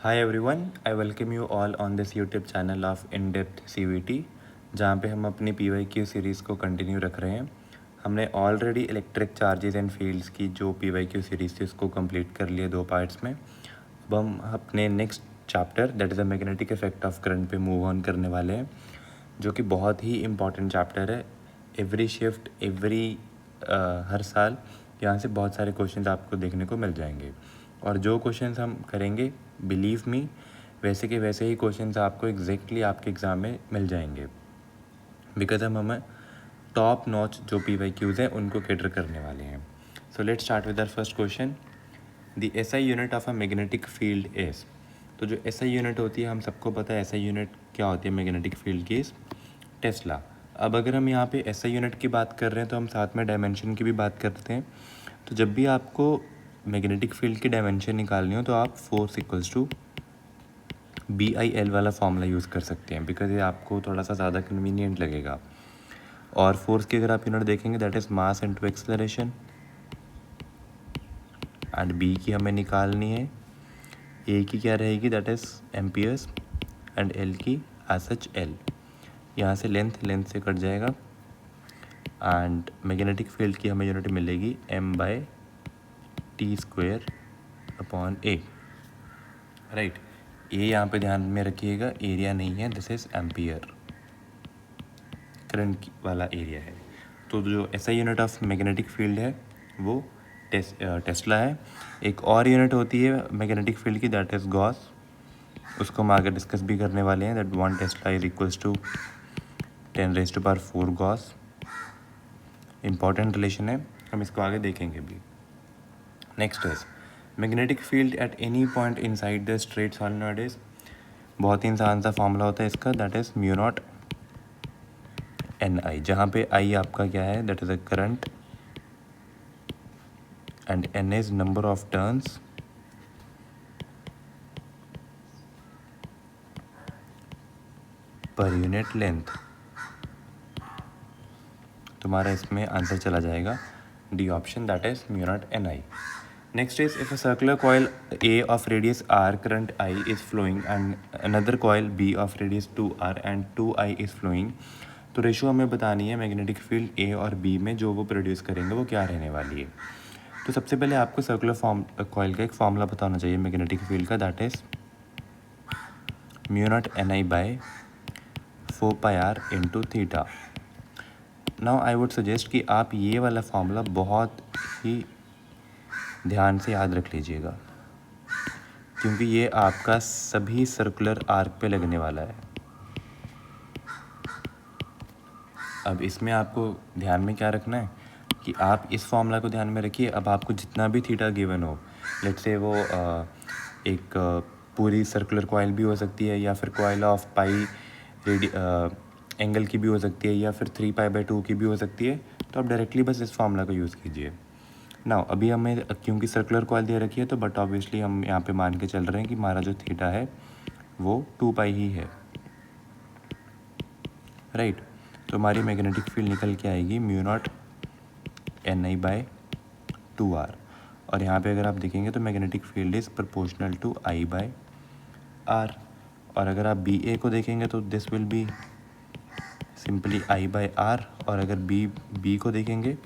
Hi everyone, I welcome you all on this YouTube channel of in depth CVT, जहाँ पे हम अपनी PYQ series को continue रख रहे हैं। हमने already electric charges and fields की जो PYQ सीरीज़ थी उसको कंप्लीट कर लिया 2 पार्ट्स में। अब हम अपने next chapter that is the magnetic effect of current पे मूव ऑन करने वाले हैं, जो कि बहुत ही इम्पॉर्टेंट चैप्टर है। एवरी शिफ्ट हर साल यहाँ से बहुत सारे क्वेश्चंस आपको देखने को मिल जाएंगे, और जो क्वेश्चंस हम करेंगे बिलीव मी वैसे के वैसे ही क्वेश्चंस आपको एग्जैक्टली आपके एग्ज़ाम में मिल जाएंगे, बिकॉज हम हमें टॉप नॉच जो PYQs हैं उनको कैटर करने वाले हैं। So let's start with our first question. The SI unit of a magnetic field is. तो जो SI यूनिट होती है, हम सबको पता है SI यूनिट क्या होती है मैग्नेटिक फील्ड की, टेस्ला। अब अगर हम यहाँ पे SI यूनिट की बात कर रहे हैं तो हम साथ में डायमेंशन की भी बात करते हैं। तो जब भी आपको मैग्नेटिक फील्ड की डायमेंशन निकालनी हो तो आप फोर्स इक्वल्स टू BIL वाला फॉर्मूला यूज़ कर सकते हैं, बिकॉज ये आपको थोड़ा सा ज़्यादा कन्वीनियंट लगेगा। और फोर्स की अगर आप यूनिट देखेंगे that is mass into acceleration, and B की हमें निकालनी है, A की क्या रहेगी that is amperes, and L की एज सच L। यहाँ से लेंथ से कट जाएगा, एंड मैग्नेटिक फील्ड की हमें यूनिट मिलेगी M/T² अपॉन A, राइट। ये यहाँ पे ध्यान में रखिएगा, एरिया नहीं है, दिस इज़ एम्पियर, करंट वाला एरिया है। तो जो SI unit of magnetic field है वो टेस्ला है। एक और यूनिट होती है मैग्नेटिक फील्ड की दैट इज़ गॉस, उसको हम आगे डिस्कस भी करने वाले हैं। That 1 tesla is equals to 10⁻⁴ gauss. Important relation है, हम इसको आगे देखेंगे भी। Next is magnetic field at any point inside the straight solenoid is. बहुत ही आसान सा फॉर्मूला होता है इसका, दैट इज़ μ0 Ni, जहाँ पे I आपका क्या है that is a current, and N is number of turns per unit length. तुम्हारा इसमें आंसर चला जाएगा D option, that is μ0 Ni। Next is if a circular coil A of radius R current I is flowing and another coil B of radius 2R and 2I is flowing, तो ratio हमें बतानी है magnetic field A और B में जो वो produce करेंगे वो क्या रहने वाली है। तो सबसे पहले आपको सर्कुलर कॉइल का एक फॉर्मूला पता होना चाहिए मैग्नेटिक फील्ड का, that is μ0 Ni/4πr into theta. Now I would suggest कि आप ये वाला फॉर्मूला बहुत ही ध्यान से याद रख लीजिएगा, क्योंकि ये आपका सभी सर्कुलर आर्क पे लगने वाला है। अब इसमें आपको ध्यान में क्या रखना है कि आप इस फॉर्मूला को ध्यान में रखिए। अब आपको जितना भी थीटा गिवन हो, लेट्स से वो एक पूरी सर्कुलर कॉइल भी हो सकती है, या फिर कॉइल ऑफ पाई एंगल की भी हो सकती है, या फिर 3π/2 की भी हो सकती है, तो आप डायरेक्टली बस इस फॉर्मूला को यूज़ कीजिए। नाउ अभी हमें क्योंकि सर्कुलर कॉइल दे रखी है तो बट ऑब्वियसली हम यहाँ पे मान के चल रहे हैं कि हमारा जो थीटा है वो 2π ही है, राइट। तो हमारी मैग्नेटिक फील्ड निकल के आएगी μ0 Ni/2R, और यहाँ पे अगर आप देखेंगे तो magnetic field is proportional to I/R। और अगर आप BA को देखेंगे तो this will be simply I/R, और अगर B को देखेंगे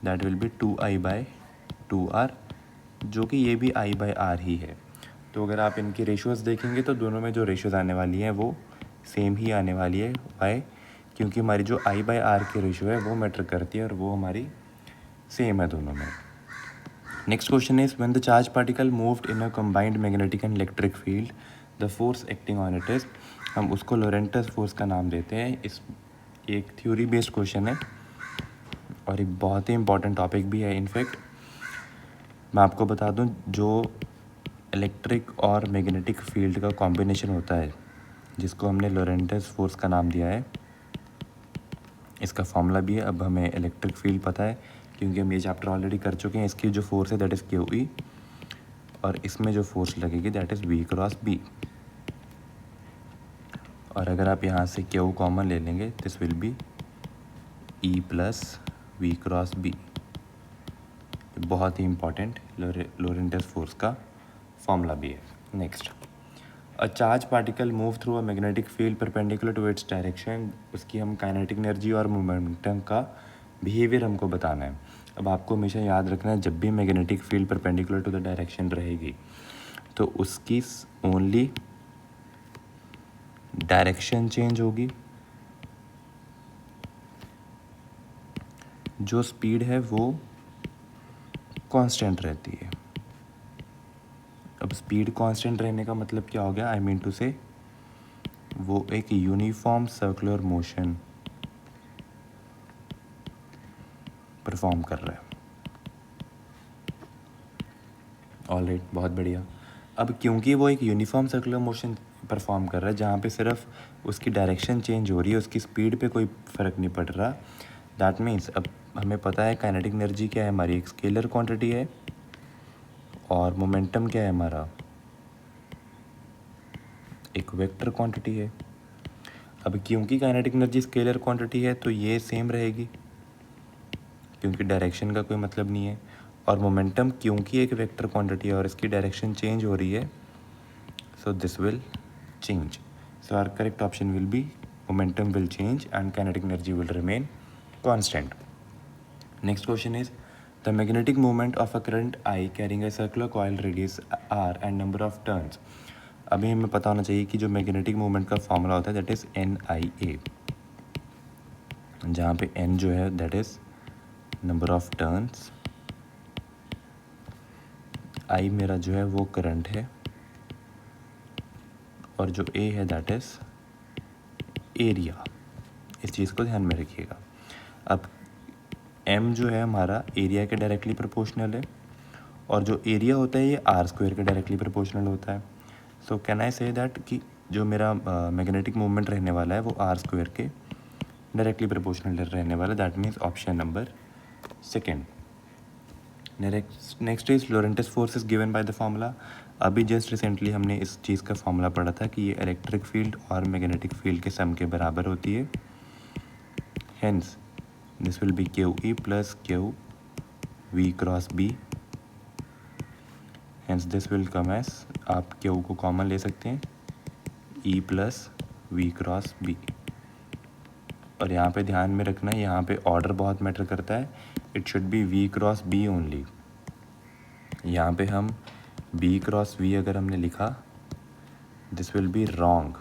दैट विल बी 2I/2R, जो कि ये भी I/R ही है। तो अगर आप इनकी रेशियोज़ देखेंगे तो दोनों में जो रेशियोज़ आने वाली है वो सेम ही आने वाली है। वाई? क्योंकि हमारी जो I/R की रेशियो है वो मैटर करती है, और वो हमारी सेम है दोनों में। Next question is when the charge particle moved in a combined magnetic and electric field the force acting on it is. हम उसको लोरेंटस फोर्स का नाम देते हैं। इस एक थ्योरी बेस्ड क्वेश्चन है और एक बहुत ही इंपॉर्टेंट टॉपिक भी है। इनफैक्ट मैं आपको बता दूं, जो इलेक्ट्रिक और मैग्नेटिक फील्ड का कॉम्बिनेशन होता है जिसको हमने लोरेंटस फोर्स का नाम दिया है, इसका फॉर्मूला भी है। अब हमें इलेक्ट्रिक फील्ड पता है क्योंकि हम ये चैप्टर ऑलरेडी कर चुके हैं। इसकी जो फोर्स है दैट इज़ QE, और इसमें जो फोर्स लगेगी दैट इज़ V×B। और अगर आप यहाँ से Q कॉमन ले लेंगे दिस विल बी E+V×B। बहुत ही इंपॉर्टेंट लोरेंटस फोर्स का फॉर्मूला भी है। Next a charge particle move through a magnetic field perpendicular to its direction, उसकी हम काइनेटिक एनर्जी और मोमेंटम का बिहेवियर हमको बताना है। अब आपको हमेशा याद रखना है, जब भी magnetic field perpendicular to the direction रहेगी तो उसकी ओनली डायरेक्शन चेंज होगी, जो स्पीड है वो कांस्टेंट रहती है। अब स्पीड कांस्टेंट रहने का मतलब क्या हो गया? आई मीन टू से वो एक यूनिफॉर्म सर्कुलर मोशन परफॉर्म कर रहा है। ऑलराइट, बहुत बढ़िया। अब क्योंकि वो एक यूनिफॉर्म सर्कुलर मोशन परफॉर्म कर रहा है जहाँ पे सिर्फ उसकी डायरेक्शन चेंज हो रही है, उसकी स्पीड पे कोई फ़र्क नहीं पड़ रहा, दैट मीन्स अब हमें पता है काइनेटिक एनर्जी क्या है हमारी, एक स्केलर क्वांटिटी है, और मोमेंटम क्या है हमारा, एक वेक्टर क्वांटिटी है। अब क्योंकि काइनेटिक एनर्जी स्केलर क्वांटिटी है तो ये सेम रहेगी, क्योंकि डायरेक्शन का कोई मतलब नहीं है, और मोमेंटम क्योंकि एक वेक्टर क्वांटिटी है और इसकी डायरेक्शन चेंज हो रही है, so this will change. So our correct option will be momentum will change and kinetic energy will remain constant. Next question is the magnetic moment of a current I carrying a circular coil radius r and number of turns. अभी हमें पता होना चाहिए कि जो magnetic moment का formula होता है दैट इज़ NIA, जहाँ पे N जो है that is number of turns, I मेरा जो है वो करंट है, और जो A है दैट इज़ एरिया। इस चीज़ को ध्यान में रखिएगा। अब M जो है हमारा एरिया के डायरेक्टली प्रोपोर्शनल है, और जो एरिया होता है ये आर स्क्वायर के डायरेक्टली प्रोपोर्शनल होता है। So can I say that कि जो मेरा मैग्नेटिक मूवमेंट रहने वाला है वो आर स्क्वायर के डायरेक्टली प्रोपोर्शनल रहने वाला है, that means option number second. Next is Lorentz force is given by the formula. अभी जस्ट रिसेंटली हमने इस चीज़ का फॉर्मूला पढ़ा था कि ये इलेक्ट्रिक फील्ड और मैग्नेटिक फील्ड के सम के बराबर होती है, hence this will be QE plus QV cross B, hence this will come as, आप Q को कॉमन ले सकते हैं, E plus V cross B। और यहाँ पे ध्यान में रखना है, यहाँ पे ऑर्डर बहुत मैटर करता है, it should be V cross B only. यहाँ पे हम B क्रॉस V अगर हमने लिखा दिस विल बी रॉन्ग,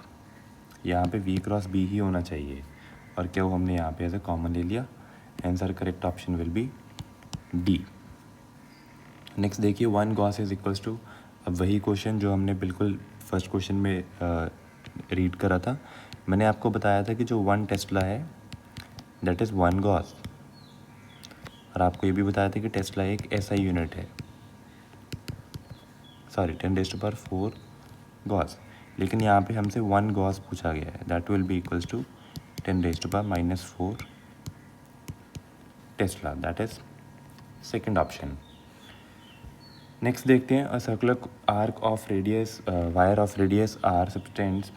यहाँ पे V क्रॉस B ही होना चाहिए, और Q हमने यहाँ पे एज ए कॉमन ले लिया, answer correct option will be D। Next देखिए, 1 गॉस इज इक्वल्स टू, अब वही क्वेश्चन जो हमने बिल्कुल फर्स्ट क्वेश्चन में रीड करा था, मैंने आपको बताया था कि जो 1 टेस्ला है दैट इज़ 1 गॉस, और आपको ये भी बताया था कि टेस्ला एक SI यूनिट है, सॉरी 10⁴ गॉस, लेकिन यहाँ पे हमसे 1 गॉस पूछा गया है, that will be equals to 10⁻⁻⁴ tesla, that is second option. Next देखते हैं, a circular arc of radius wire of radius r subtends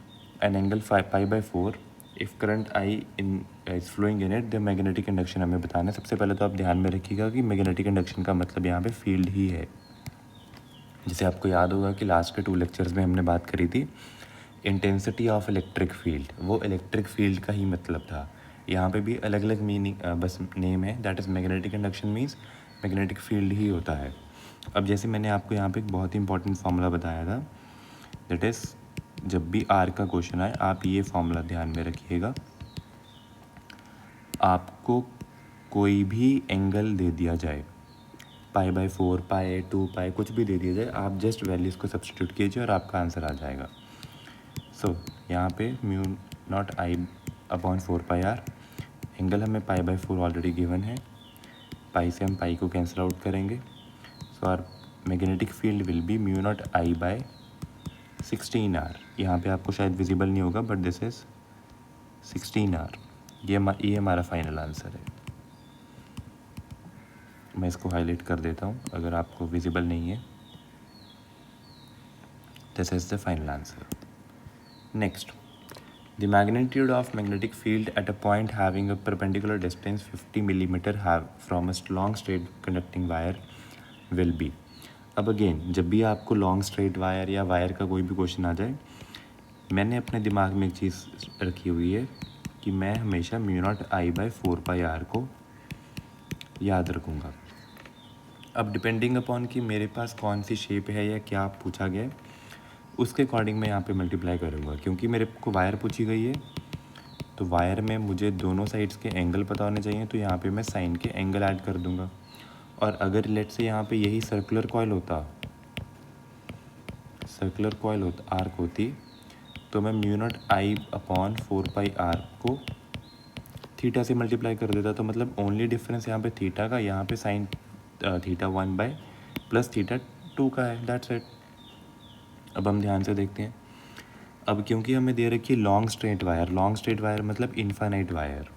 an angle π/4 if current I in is flowing in it, the magnetic induction हमें बताना है। सबसे पहले तो आप ध्यान में रखिएगा कि मैग्नेटिक इंडक्शन का मतलब यहाँ पे फील्ड ही है, जिसे आपको याद होगा कि लास्ट के 2 लेक्चर्स में हमने बात करी थी इंटेंसिटी ऑफ इलेक्ट्रिक फील्ड, वो इलेक्ट्रिक फील्ड का ही मतलब था। यहाँ पे भी अलग अलग मीनिंग बस नेम है, that is magnetic induction means magnetic field ही होता है। अब जैसे मैंने आपको यहाँ पे एक बहुत ही इंपॉर्टेंट फार्मूला बताया था, दैट इज़ जब भी आर का क्वेश्चन आए आप ये फार्मूला ध्यान में रखिएगा, आपको कोई भी एंगल दे दिया जाए π/4 π/2 π कुछ भी दे दिया जाए, आप जस्ट वैल्यूज़ को सब्सटीट्यूट कीजिए और आपका आंसर आ जाएगा। सो यहाँ पे μ0I/4πr, एंगल हमें π/4 ऑलरेडी गिवन है, पाई से हम पाई को कैंसिल आउट करेंगे, so our magnetic field will be μ0I/16r। यहाँ पे आपको शायद विजिबल नहीं होगा बट दिस इज़ 16r, ये हमारा फाइनल आंसर है। मैं इसको हाईलाइट कर देता हूँ अगर आपको विजिबल नहीं है, this is the final answer. Next, the magnitude of magnetic field at a point having a perpendicular distance 50 millimetre from a long straight conducting wire will be. अब अगेन जब भी आपको लॉन्ग स्ट्रेट वायर या wire का कोई भी question आ जाए मैंने अपने दिमाग में एक चीज़ रखी हुई है कि मैं हमेशा μ0I/4πr को याद रखूँगा। अब डिपेंडिंग अपॉन कि मेरे पास कौन सी शेप है या क्या पूछा गया है, उसके अकॉर्डिंग मैं यहाँ पे मल्टीप्लाई करूँगा। क्योंकि मेरे को वायर पूछी गई है, तो वायर में मुझे दोनों साइड्स के एंगल पता होने चाहिए, तो यहाँ पे मैं साइन के एंगल ऐड कर दूँगा। और अगर लेट से यहाँ पे यही सर्कुलर कॉइल होता आर्क होती, तो मैं μ0I/4πr को थीटा से मल्टीप्लाई कर देता। तो मतलब ओनली डिफरेंस यहाँ पे थीटा का, यहाँ पे साइन थीटा 1 प्लस थीटा 2 का है, दैट्स इट। अब हम ध्यान से देखते हैं। अब क्योंकि हमें दे रखी है लॉन्ग स्ट्रेट वायर मतलब इन्फानाइट वायर,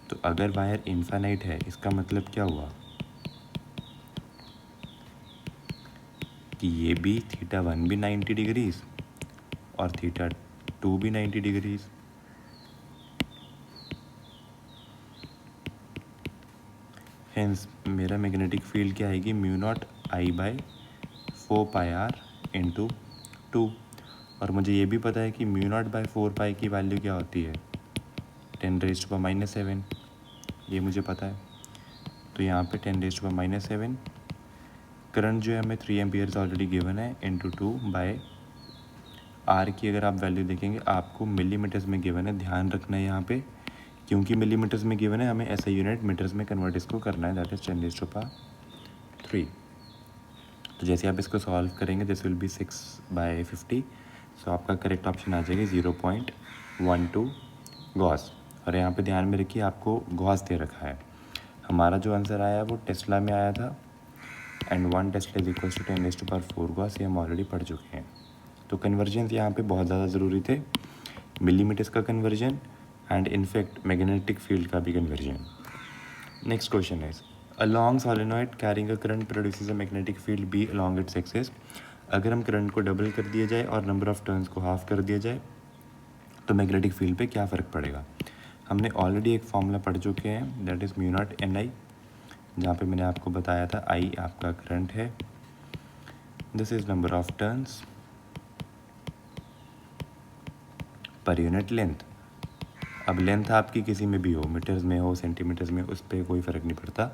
तो अगर वायर इन्फानाइट है इसका मतलब क्या हुआ कि ये भी थीटा 1 भी 90 डिग्रीज और थीटा 2 भी 90 डिग्रीज। हेंस मेरा मैग्नेटिक फील्ड क्या आएगी, μ0I/4πr इंटू 2। और मुझे ये भी पता है कि μ0/4π की वैल्यू क्या होती है, 10⁻⁻7। ये मुझे पता है। तो यहाँ पे 10⁻⁻7 करंट जो है हमें 3 एम्पियर्स ऑलरेडी गिवन है, इंटू 2/r की अगर आप वैल्यू देखेंगे आपको मिलीमीटर्स में गिवन है। ध्यान रखना है यहाँ पे, क्योंकि मिलीमीटर्स में गिवन है, हमें ऐसा यूनिट मीटर्स में कन्वर्ट इसको करना है, दैट इज 10⁻3। तो जैसे आप इसको सॉल्व करेंगे दिस विल बी 6/50। सो आपका करेक्ट ऑप्शन आ जाएगा 0.12 गॉस। और यहाँ पे ध्यान में रखिए आपको गॉस दे रखा है। हमारा जो आंसर आया वो टेस्ला में आया था, and 1 tesla is equal to 10⁻4 gauss, ये हम ऑलरेडी पढ़ चुके हैं। तो कन्वर्जन यहाँ पे बहुत ज़्यादा ज़रूरी थे, मिलीमीटर्स का conversion and in fact magnetic field का भी conversion. Next question is a long solenoid carrying a current produces a magnetic field B along its axis. अगर हम करंट को डबल कर दिया जाए और नंबर ऑफ टर्न्स को हाफ कर दिया जाए तो मैग्नेटिक फील्ड पे क्या फ़र्क पड़ेगा। हमने ऑलरेडी एक फॉर्मूला पढ़ चुके हैं, दैट इज़ μ0NI, जहाँ पे मैंने आपको बताया था I आपका करंट है, this is number of turns per unit length. अब लेंथ आपकी किसी में भी हो, मीटर्स में हो, सेंटीमीटर्स में, उस पर कोई फ़र्क नहीं पड़ता।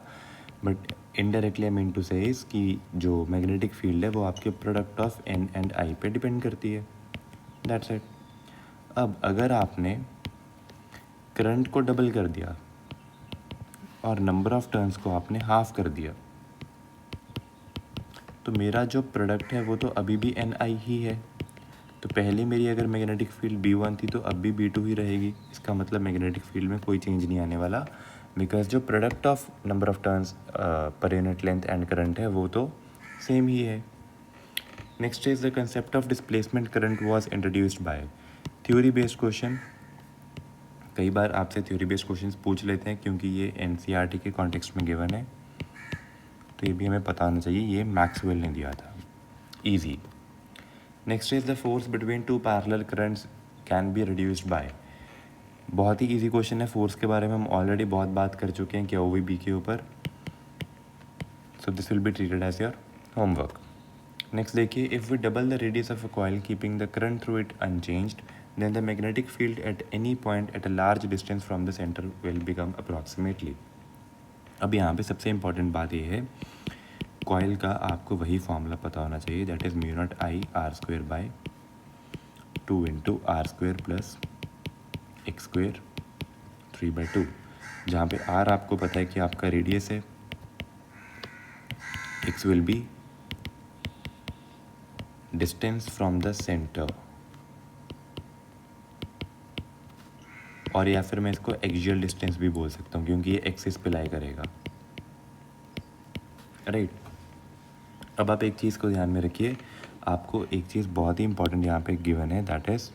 But indirectly I mean to say is कि जो मैग्नेटिक फील्ड है वो आपके product of N and I पे डिपेंड करती है, दैट्स इट। अब अगर आपने करंट को डबल कर दिया और नंबर ऑफ टर्न्स को आपने हाफ कर दिया, तो मेरा जो प्रोडक्ट है वो तो अभी भी NI ही है। तो पहले मेरी अगर मैग्नेटिक फील्ड B1 थी तो अब भी B2 ही रहेगी। इसका मतलब मैग्नेटिक फील्ड में कोई चेंज नहीं आने वाला, बिकॉज जो product of number of turns per unit length and current है वो तो सेम ही है। Next is the concept of displacement current was introduced by. Theory based question, कई बार आपसे थ्योरी बेस्ड क्वेश्चंस पूछ लेते हैं क्योंकि ये NCERT के कॉन्टेक्स्ट में गिवन है, तो ये भी हमें पता होना चाहिए, ये मैक्सवेल ने दिया था, easy. Next is the force between two parallel currents can be reduced by. बहुत ही इजी क्वेश्चन है, फोर्स के बारे में हम ऑलरेडी बहुत बात कर चुके हैं QV के ऊपर, so this will be treated as your homework. Next देखिए, if we double the radius of a coil keeping the current through it unchanged then the magnetic field at any point at a large distance from the center will become approximately। अब यहाँ पे सबसे important बात ये है, coil का आपको वही फॉर्मूला पता होना चाहिए, that is μ0I/r² 2 × r² plus x² 3/2, जहाँ पे r आपको पता है कि आपका रेडियस है, x will be distance from the centre, और या फिर मैं इसको एक्सियल डिस्टेंस भी बोल सकता हूँ क्योंकि ये एक्सिस पे लाई करेगा, राइट। अब आप एक चीज़ को ध्यान में रखिए, आपको एक चीज़ बहुत ही इंपॉर्टेंट यहाँ पे गिवन है, that is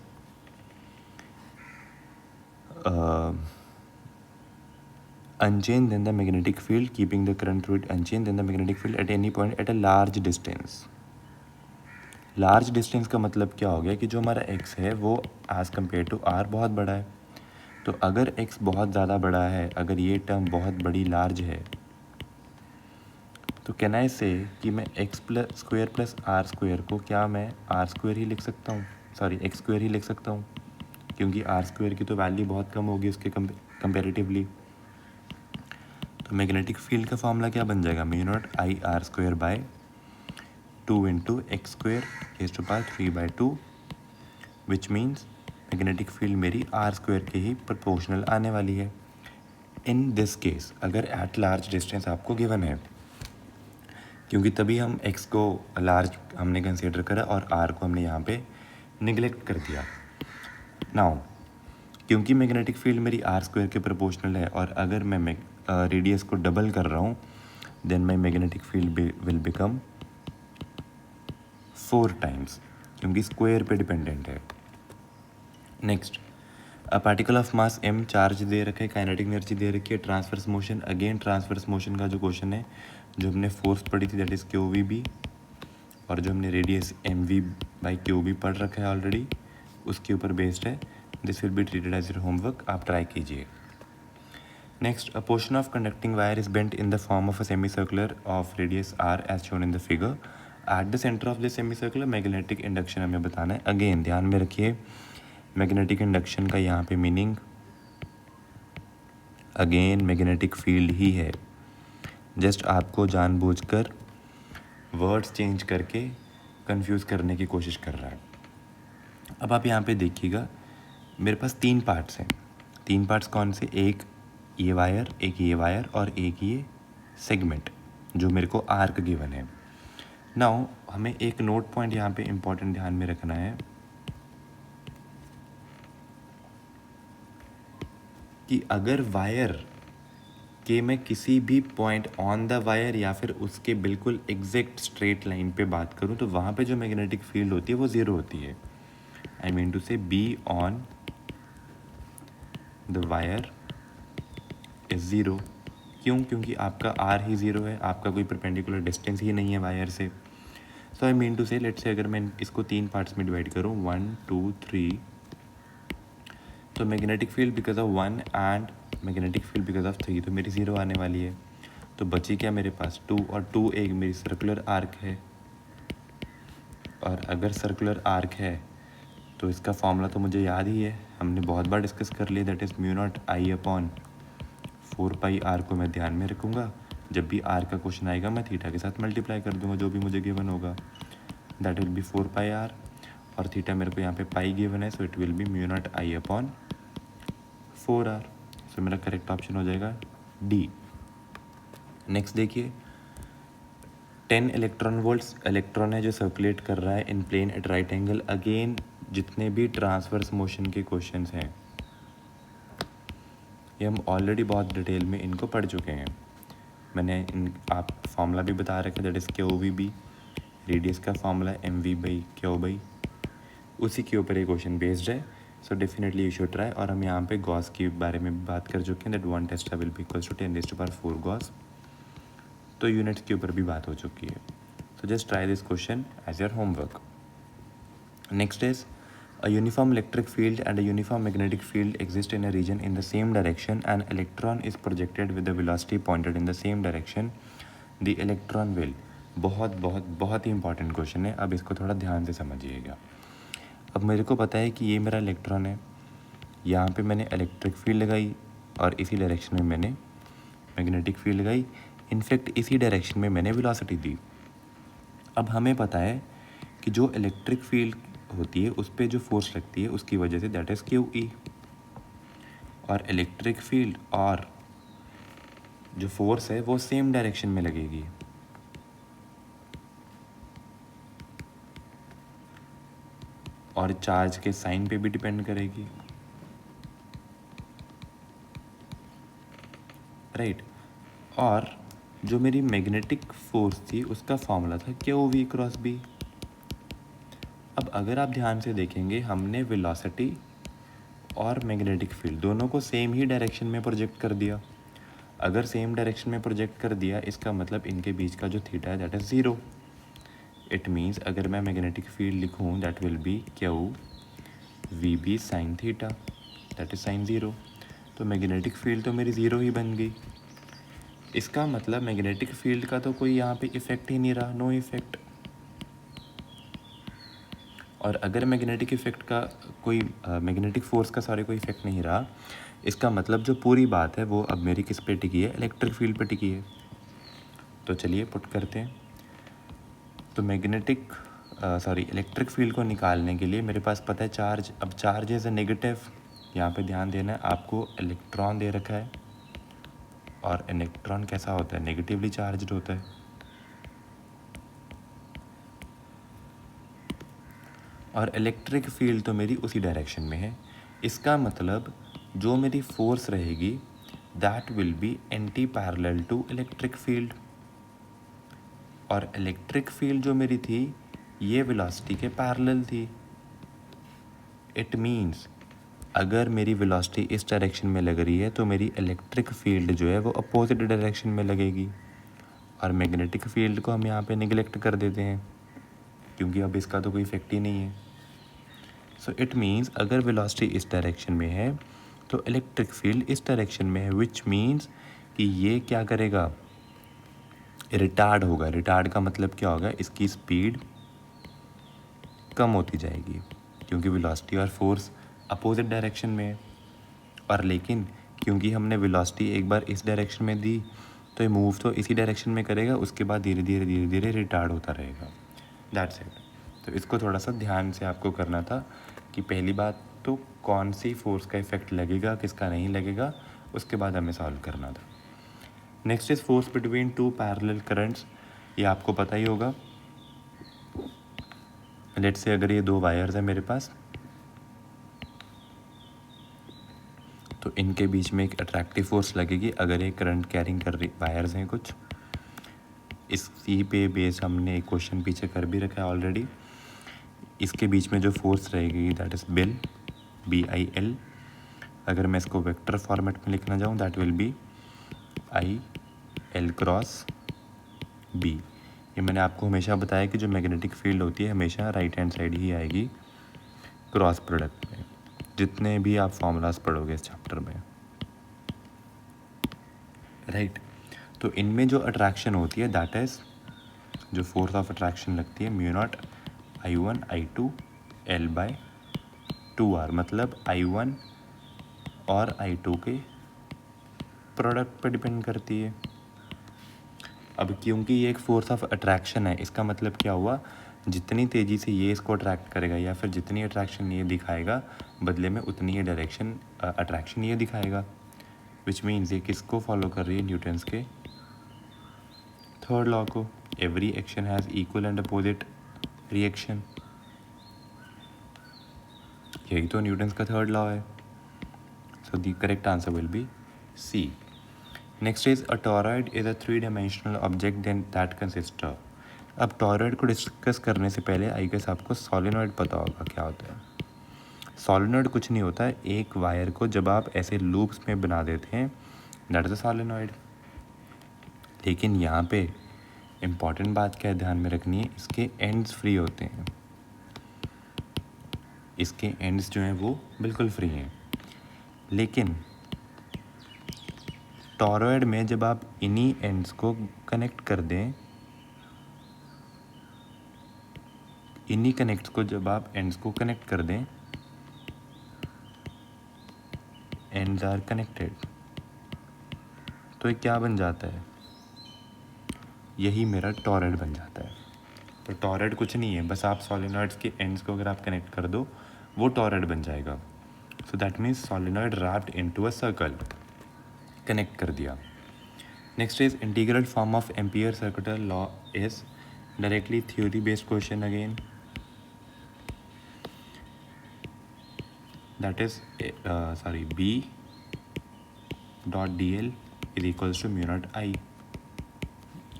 unchanged then the magnetic field keeping the current through it unchanged then the magnetic field at any point at a large distance। Large distance का मतलब क्या हो गया कि जो हमारा x है वो एज़ कम्पेयर टू r बहुत बड़ा है। तो अगर x बहुत ज़्यादा बड़ा है, अगर ये टर्म बहुत बड़ी लार्ज है, तो कैन आई से कि मैं x² + r² को क्या मैं r² ही लिख सकता हूँ, एक्स स्क्वायर ही लिख सकता हूँ, क्योंकि आर स्क्वायर की तो वैल्यू बहुत कम होगी उसके कंपेरेटिवली। तो मैग्नेटिक फील्ड का फॉर्मूला क्या बन जाएगा, mu naught I R square by 2 into x square raised to power 3/2, which means magnetic field मेरी आर स्क्वायर के ही प्रोपोर्शनल आने वाली है। इन दिस केस अगर एट लार्ज डिस्टेंस आपको गिवन है, क्योंकि तभी हम x को लार्ज हमने कंसीडर करा और r को हमने यहाँ पे निगलेक्ट कर दिया। नाउ क्योंकि मैग्नेटिक फील्ड मेरी आर स्क्वायर के प्रोपोर्शनल है, और अगर मैं रेडियस को डबल कर रहा हूँ, then my magnetic field will become 4 times, क्योंकि स्क्वायर पे डिपेंडेंट है। Next, a particle of mass m charge दे रखे, काइनेटिक एनर्जी दे रखी है, transverse motion, again transverse motion का जो क्वेश्चन है जो हमने फोर्स पढ़ी थी दैट इज़ QVB, और जो हमने रेडियस mv/qb पढ़ रखा है ऑलरेडी उसके ऊपर बेस्ड है। This will be treated as your homework, आप ट्राई कीजिए। Next, a portion of conducting wire is bent in the form of a semi circular of radius r as shown in the figure. At the centre of the semi circular magnetic induction हमें बताना है। Again ध्यान में रखिए, magnetic induction का यहाँ पे meaning again magnetic field ही है, जस्ट आपको जानबूझकर वर्ड्स चेंज करके कंफ्यूज करने की कोशिश कर रहा है। अब आप यहाँ पे देखिएगा, मेरे पास 3 पार्ट्स हैं। 3 पार्ट्स कौन से, एक ये वायर और एक ये सेगमेंट जो मेरे को आर्क गिवन है। नाउ हमें एक नोट पॉइंट यहाँ पे इम्पोर्टेंट ध्यान में रखना है कि अगर वायर के मैं किसी भी पॉइंट ऑन द वायर या फिर उसके बिल्कुल एग्जैक्ट स्ट्रेट लाइन पे बात करूँ तो वहाँ पे जो मैग्नेटिक फील्ड होती है वो ज़ीरो होती है। आई मीन टू से be on the wire is zero. क्यों, क्योंकि आपका आर ही ज़ीरो है, आपका कोई परपेंडिकुलर डिस्टेंस ही नहीं है वायर से। सो आई मीन टू से लेट्स से अगर मैं इसको 3 पार्ट्स में डिवाइड करूँ 1 2 3, तो magnetic field because of 1 and magnetic field because of 3, तो मेरी 0 आने वाली है। तो बची क्या मेरे पास 2, और 2 एक मेरी सर्कुलर आर्क है, और अगर सर्कुलर आर्क है तो इसका फॉर्मूला तो मुझे याद ही है, हमने बहुत बार डिस्कस कर लिया, that is mu naught I upon 4πr को मैं ध्यान में रखूँगा। जब भी आर का क्वेश्चन आएगा मैं थीटा के साथ मल्टीप्लाई कर दूंगा जो भी मुझे गिवन होगा, दैट विल बी 4πr, और थीटा मेरे को यहाँ पे पाई गिवन है, so it will be mu naught I upon 4r। सो मेरा करेक्ट ऑप्शन हो जाएगा डी। नेक्स्ट देखिए, 10 इलेक्ट्रॉन वोल्ट्स इलेक्ट्रॉन है जो सर्कुलेट कर रहा है in plane at right angle. Again जितने भी ट्रांसवर्स मोशन के क्वेश्चंस हैं ये हम ऑलरेडी बहुत डिटेल में इनको पढ़ चुके हैं। मैंने आप फार्मूला भी बता रखे, दैट इज़ QVB, रेडियस का फार्मूला mv/q/, उसी के ऊपर ये क्वेश्चन बेस्ड है। So definitely you should try. और हम यहाँ पे गॉस के बारे में बात कर चुके हैं, that 1 tesla will be equals to 10⁴ gauss, तो यूनिट्स के ऊपर भी बात हो चुकी है। So just try this question as your homework. Next is a uniform electric field and a uniform magnetic field exist in a region in the same direction. An electron is projected with the velocity pointed in the same direction. The electron will, बहुत बहुत बहुत ही important question है, अब इसको थोड़ा ध्यान से समझिएगा। अब मेरे को पता है कि ये मेरा इलेक्ट्रॉन है, यहाँ पे मैंने इलेक्ट्रिक फील्ड लगाई और इसी डायरेक्शन में मैंने मैग्नेटिक फील्ड लगाई, इनफैक्ट इसी डायरेक्शन में मैंने वेलोसिटी दी। अब हमें पता है कि जो इलेक्ट्रिक फील्ड होती है उस पर जो फोर्स लगती है उसकी वजह से दैट इज़ QE, और इलेक्ट्रिक फील्ड और जो फोर्स है वो सेम डायरेक्शन में लगेगी। और चार्ज के साइन पे भी डिपेंड करेगी, राइट। और जो मेरी मैग्नेटिक फोर्स थी उसका फॉर्मूला था QV/B। अब अगर आप ध्यान से देखेंगे हमने वेलोसिटी और मैग्नेटिक फील्ड दोनों को सेम ही डायरेक्शन में प्रोजेक्ट कर दिया। अगर सेम डायरेक्शन में प्रोजेक्ट कर दिया इसका मतलब इनके बीच का जो थीटा है दैट इज़ 0। इट मीन्स अगर मैं मैग्नेटिक फील्ड लिखूँ that will B QVB sine theta, that is sine 0। तो मैग्नेटिक फील्ड तो मेरी 0 ही बन गई। इसका मतलब मैग्नेटिक फील्ड का तो कोई यहाँ पे इफ़ेक्ट ही नहीं रहा, नो इफ़ेक्ट। और अगर मैग्नेटिक इफेक्ट का कोई मैग्नेटिक फोर्स का कोई इफेक्ट नहीं रहा, इसका मतलब जो पूरी बात है वो अब मेरी किस पे टिकी है, इलेक्ट्रिक फील्ड पे टिकी है। तो चलिए पुट करते हैं। तो इलेक्ट्रिक फील्ड को निकालने के लिए मेरे पास पता है चार्ज, अब चार्ज इज़ अ नेगेटिव, यहाँ पे ध्यान देना है आपको, इलेक्ट्रॉन दे रखा है और इलेक्ट्रॉन कैसा होता है, नेगेटिवली चार्ज्ड होता है। और इलेक्ट्रिक फील्ड तो मेरी उसी डायरेक्शन में है, इसका मतलब जो मेरी फोर्स रहेगी that will be anti parallel to electric field. और इलेक्ट्रिक फील्ड जो मेरी थी ये वेलोसिटी के पैरेलल थी। इट मीन्स अगर मेरी वेलोसिटी इस डायरेक्शन में लग रही है तो मेरी इलेक्ट्रिक फील्ड जो है वो अपोजिट डायरेक्शन में लगेगी। और मैग्नेटिक फील्ड को हम यहाँ पे निगलेक्ट कर देते हैं क्योंकि अब इसका तो कोई इफेक्ट ही नहीं है। सो इट मीन्स अगर वेलोसिटी इस डायरेक्शन में है तो इलेक्ट्रिक फील्ड इस डायरेक्शन में है, विच मीन्स कि ये क्या करेगा, रिटार्ड होगा। रिटार्ड का मतलब क्या होगा, इसकी स्पीड कम होती जाएगी क्योंकि वेलोसिटी और फोर्स अपोजिट डायरेक्शन में है। और लेकिन क्योंकि हमने वेलोसिटी एक बार इस डायरेक्शन में दी तो ये मूव तो इसी डायरेक्शन में करेगा, उसके बाद धीरे धीरे रिटार्ड होता रहेगा। That's it. तो इसको थोड़ा सा ध्यान से आपको करना था कि पहली बात तो कौन सी फोर्स का इफेक्ट लगेगा, किसका नहीं लगेगा, उसके बाद हमें सॉल्व करना था। Next is force between two parallel currents. ये आपको पता ही होगा। लेट्स से अगर ये दो वायर्स हैं मेरे पास, तो इनके बीच में एक अट्रैक्टिव फोर्स लगेगी अगर ये करंट कैरिंग कर रही वायर्स हैं कुछ। इसी पे बेस हमने एक क्वेश्चन पीछे कर भी रखा है ऑलरेडी। इसके बीच में जो फोर्स रहेगी दैट इज़ BIL। अगर मैं इसको वेक्टर फॉर्मेट में लिखना चाहूँ that will B IL cross B। ये मैंने आपको हमेशा बताया कि जो मैग्नेटिक फील्ड होती है हमेशा राइट हैंड साइड ही आएगी क्रॉस प्रोडक्ट में, जितने भी आप फॉर्मूलाज पढ़ोगे इस चैप्टर में, राइट। तो इनमें जो अट्रैक्शन होती है दैट इज़, जो फोर्स ऑफ अट्रैक्शन लगती है म्यू0 I1 I2 L/2R, मतलब I1 और I2 के प्रोडक्ट पर डिपेंड करती है। अब क्योंकि ये एक फोर्स ऑफ अट्रैक्शन है, इसका मतलब क्या हुआ, जितनी तेज़ी से ये इसको अट्रैक्ट करेगा या फिर जितनी अट्रैक्शन ये दिखाएगा बदले में उतनी ही डायरेक्शन अट्रैक्शन ये दिखाएगा, विच मीन्स ये किसको फॉलो कर रही है, न्यूटन्स के थर्ड लॉ को। Every action has equal and opposite reaction, यही तो न्यूटन्स का थर्ड लॉ है। So the correct answer will be C। Next is a toroid is a 3-dimensional object then that consist of. अब toroid को discuss करने से पहले I guess आपको सोलेनॉइड पता होगा क्या होता है। सोलेनॉइड कुछ नहीं होता है, एक वायर को जब आप ऐसे लूप्स में बना देते हैं दैट इज अ सोलेनॉइड। लेकिन यहाँ पे इम्पॉर्टेंट बात क्या है ध्यान में रखनी है, इसके एंड्स फ्री होते हैं, इसके एंड्स जो हैं वो बिल्कुल फ्री हैं। लेकिन टॉरॉइड में जब आप इन्हीं एंड्स को कनेक्ट कर दें, इन्हीं कनेक्ट्स को जब आप एंड्स को कनेक्ट कर दें, एंड्स आर कनेक्टेड, तो ये क्या बन जाता है, यही मेरा टॉरॉइड बन जाता है। तो टॉरॉइड कुछ नहीं है, बस आप सोलेनॉइड्स के एंड्स को अगर आप कनेक्ट कर दो वो टॉरॉइड बन जाएगा। So that means solenoid wrapped into a circle, connect कर दिया। Next is integral form of Ampere circular law is directly theory based question again, that is B.dl is equals to म्यू0 I।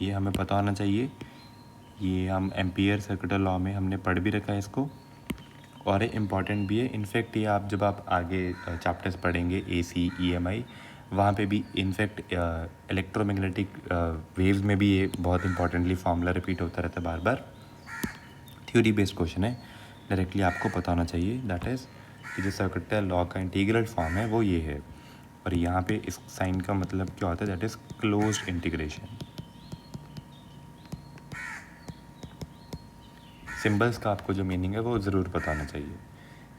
ये हमें पता होना चाहिए, ये हम एम्पियर सर्कुलर लॉ में हमने पढ़ भी रखा है इसको, और ये इम्पॉर्टेंट भी है। इनफैक्ट ये आप जब आप आगे चैप्टर्स पढ़ेंगे AC EMI, वहाँ पे भी इनफैक्ट इलेक्ट्रोमैग्नेटिक वेव्स में भी ये बहुत इंपॉर्टेंटली फॉर्मूला रिपीट होता रहता है बार बार। थ्योरी बेस्ड क्वेश्चन है, डायरेक्टली आपको पता होना चाहिए दैट इज़ कि जो सर्कुलर लॉ का इंटीग्रल फॉर्म है वो ये है, और यहाँ पे इस साइन का मतलब क्या होता है, that is closed integration. Symbols का आपको जो मीनिंग है वो ज़रूर पता होना चाहिए।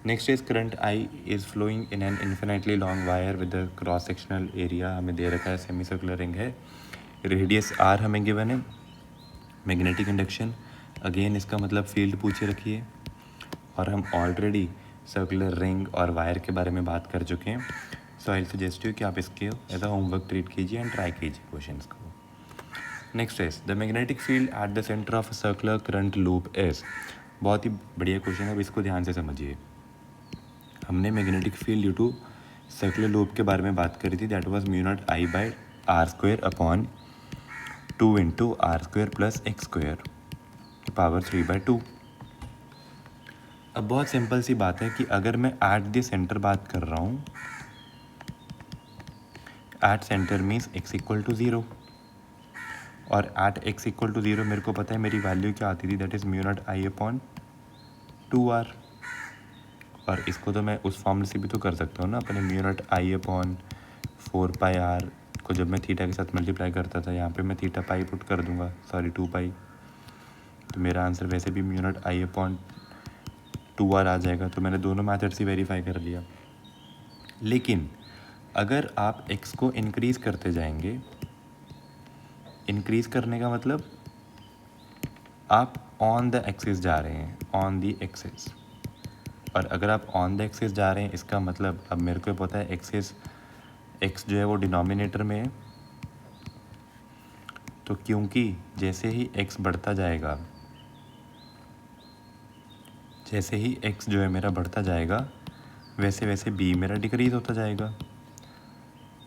Next is current I is flowing in an infinitely long wire with the cross sectional area हमें दे रखा है, सेमी सर्कुलर रिंग है, रेडियस आर हमें गिवन है। मैग्नेटिक इंडक्शन, अगेन इसका मतलब फील्ड पूछे रखी है, और हम ऑलरेडी सर्कुलर रिंग और वायर के बारे में बात कर चुके हैं। सो आई सजेस्ट यू कि आप इसके एज अ होमवर्क ट्रीट कीजिए एंड ट्राई कीजिए क्वेश्चंस को। Next is the magnetic field eight the centre of circular current loop is. बहुत ही बढ़िया क्वेश्चन है, अब इसको ध्यान से समझिए। हमने magnetic field due to circular loop के बारे में बात करी थी, that was mu naught I by R square upon 2 into R square plus x square power 3/2। अब बहुत सिंपल सी बात है कि अगर मैं एट द सेंटर बात कर रहा हूँ, at centre means x equal to 0, और एट x इक्वल टू 0 मेरे को पता है मेरी वैल्यू क्या आती थी, that is mu naught I upon 2r। और इसको तो मैं उस फॉर्मूले से भी तो कर सकता हूँ ना, अपने म्यू नॉट आई अपॉन 4πr को जब मैं थीटा के साथ मल्टीप्लाई करता था, यहाँ पे मैं थीटा पाई पुट कर दूंगा, सॉरी 2π, तो मेरा आंसर वैसे भी म्यू नॉट आई अपॉन 2r आ जाएगा। तो मैंने दोनों मेथड से वेरीफाई कर लिया। लेकिन अगर आप x को इंक्रीज़ करते जाएंगे, इंक्रीज़ करने का मतलब आप ऑन द एक्सिस जा रहे हैं, ऑन द एक्सिस, और अगर आप ऑन द एक्सिस जा रहे हैं इसका मतलब अब मेरे को पता है एक्सिस x जो है वो डिनोमिनेटर में है, तो क्योंकि जैसे ही x बढ़ता जाएगा, जैसे ही x जो है मेरा बढ़ता जाएगा वैसे वैसे b मेरा डिक्रीज़ होता जाएगा।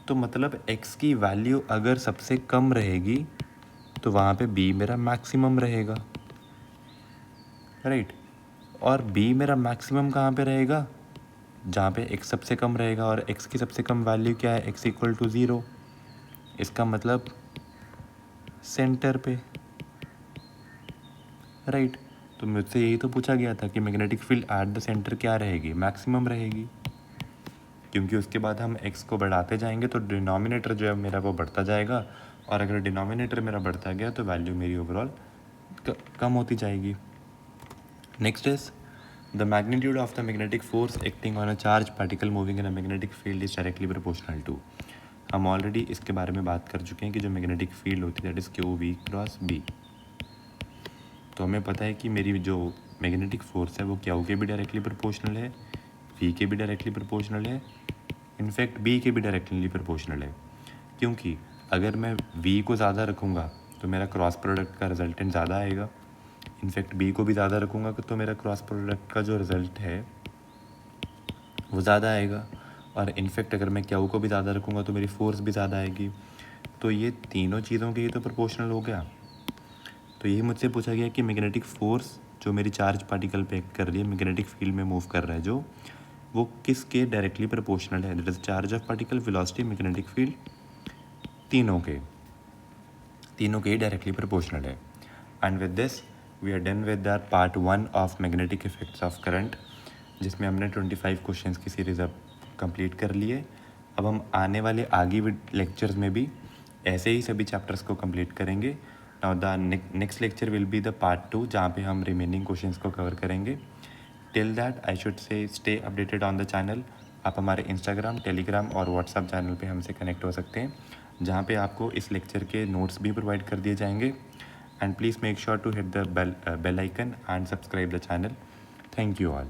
तो मतलब x की वैल्यू अगर सबसे कम रहेगी तो वहाँ पे b मेरा मैक्सिमम रहेगा, राइट। और b मेरा मैक्सिमम कहाँ पे रहेगा, जहाँ पे x सबसे कम रहेगा, और x की सबसे कम वैल्यू क्या है, x इक्वल टू 0। इसका मतलब सेंटर पे, राइट। तो मुझसे यही तो पूछा गया था कि magnetic field eight the centre क्या रहेगी, मैक्सिमम रहेगी, क्योंकि उसके बाद हम x को बढ़ाते जाएंगे तो डिनोमिनेटर जो है मेरा वो बढ़ता जाएगा, और अगर डिनोमिनेटर मेरा बढ़ता गया तो वैल्यू मेरी ओवरऑल कम होती जाएगी। Next is the magnitude of the magnetic force acting on a charge particle moving in a magnetic field is directly proportional to. हम ऑलरेडी इसके बारे में बात कर चुके हैं कि जो मैग्नेटिक फील्ड होती है that is QV cross B। तो हमें पता है कि मेरी जो मैग्नेटिक फोर्स है वो Q के भी डायरेक्टली प्रोपोर्शनल है, V के भी डायरेक्टली प्रोपोर्शनल है, इनफैक्ट B के भी डायरेक्टली प्रोपोर्शनल है। क्योंकि अगर मैं V को ज़्यादा रखूँगा तो मेरा क्रॉस प्रोडक्ट का रिजल्टेंट ज़्यादा आएगा, इनफैक्ट B को भी ज़्यादा रखूँगा तो मेरा क्रॉस प्रोडक्ट का जो रिज़ल्ट है वो ज़्यादा आएगा, और इनफैक्ट अगर मैं Q को भी ज़्यादा रखूँगा तो मेरी फोर्स भी ज़्यादा आएगी। तो ये तीनों चीज़ों के ही तो प्रोपोर्शनल हो गया। तो यही मुझसे पूछा गया कि मैग्नेटिक फोर्स जो मेरी चार्ज पार्टिकल पे एक्ट कर रही है, मैग्नेटिक फील्ड में मूव कर रहा है जो, वो किसके डायरेक्टली प्रोपोर्शनल है, that is charge of particle, velocity, magnetic field, तीनों के ही डायरेक्टली प्रोपोर्शनल है। And with this we are done with our part 1 of magnetic effects of current, जिसमें हमने 25 क्वेश्चंस की सीरीज़ अब कंप्लीट कर लिए। अब हम आने वाले आगे लेक्चर्स में भी ऐसे ही सभी चैप्टर्स को कंप्लीट करेंगे। Now the next lecture will be the part 2, जहाँ पे हम रिमेनिंग क्वेश्चंस को कवर करेंगे। Till that I should say stay updated on the channel. आप हमारे इंस्टाग्राम, टेलीग्राम और व्हाट्सएप चैनल पे हमसे कनेक्ट हो सकते हैं, जहाँ पे आपको इस लेक्चर के नोट्स भी प्रोवाइड कर दिए जाएंगे। And please make sure to hit the bell icon and subscribe the channel. Thank you all.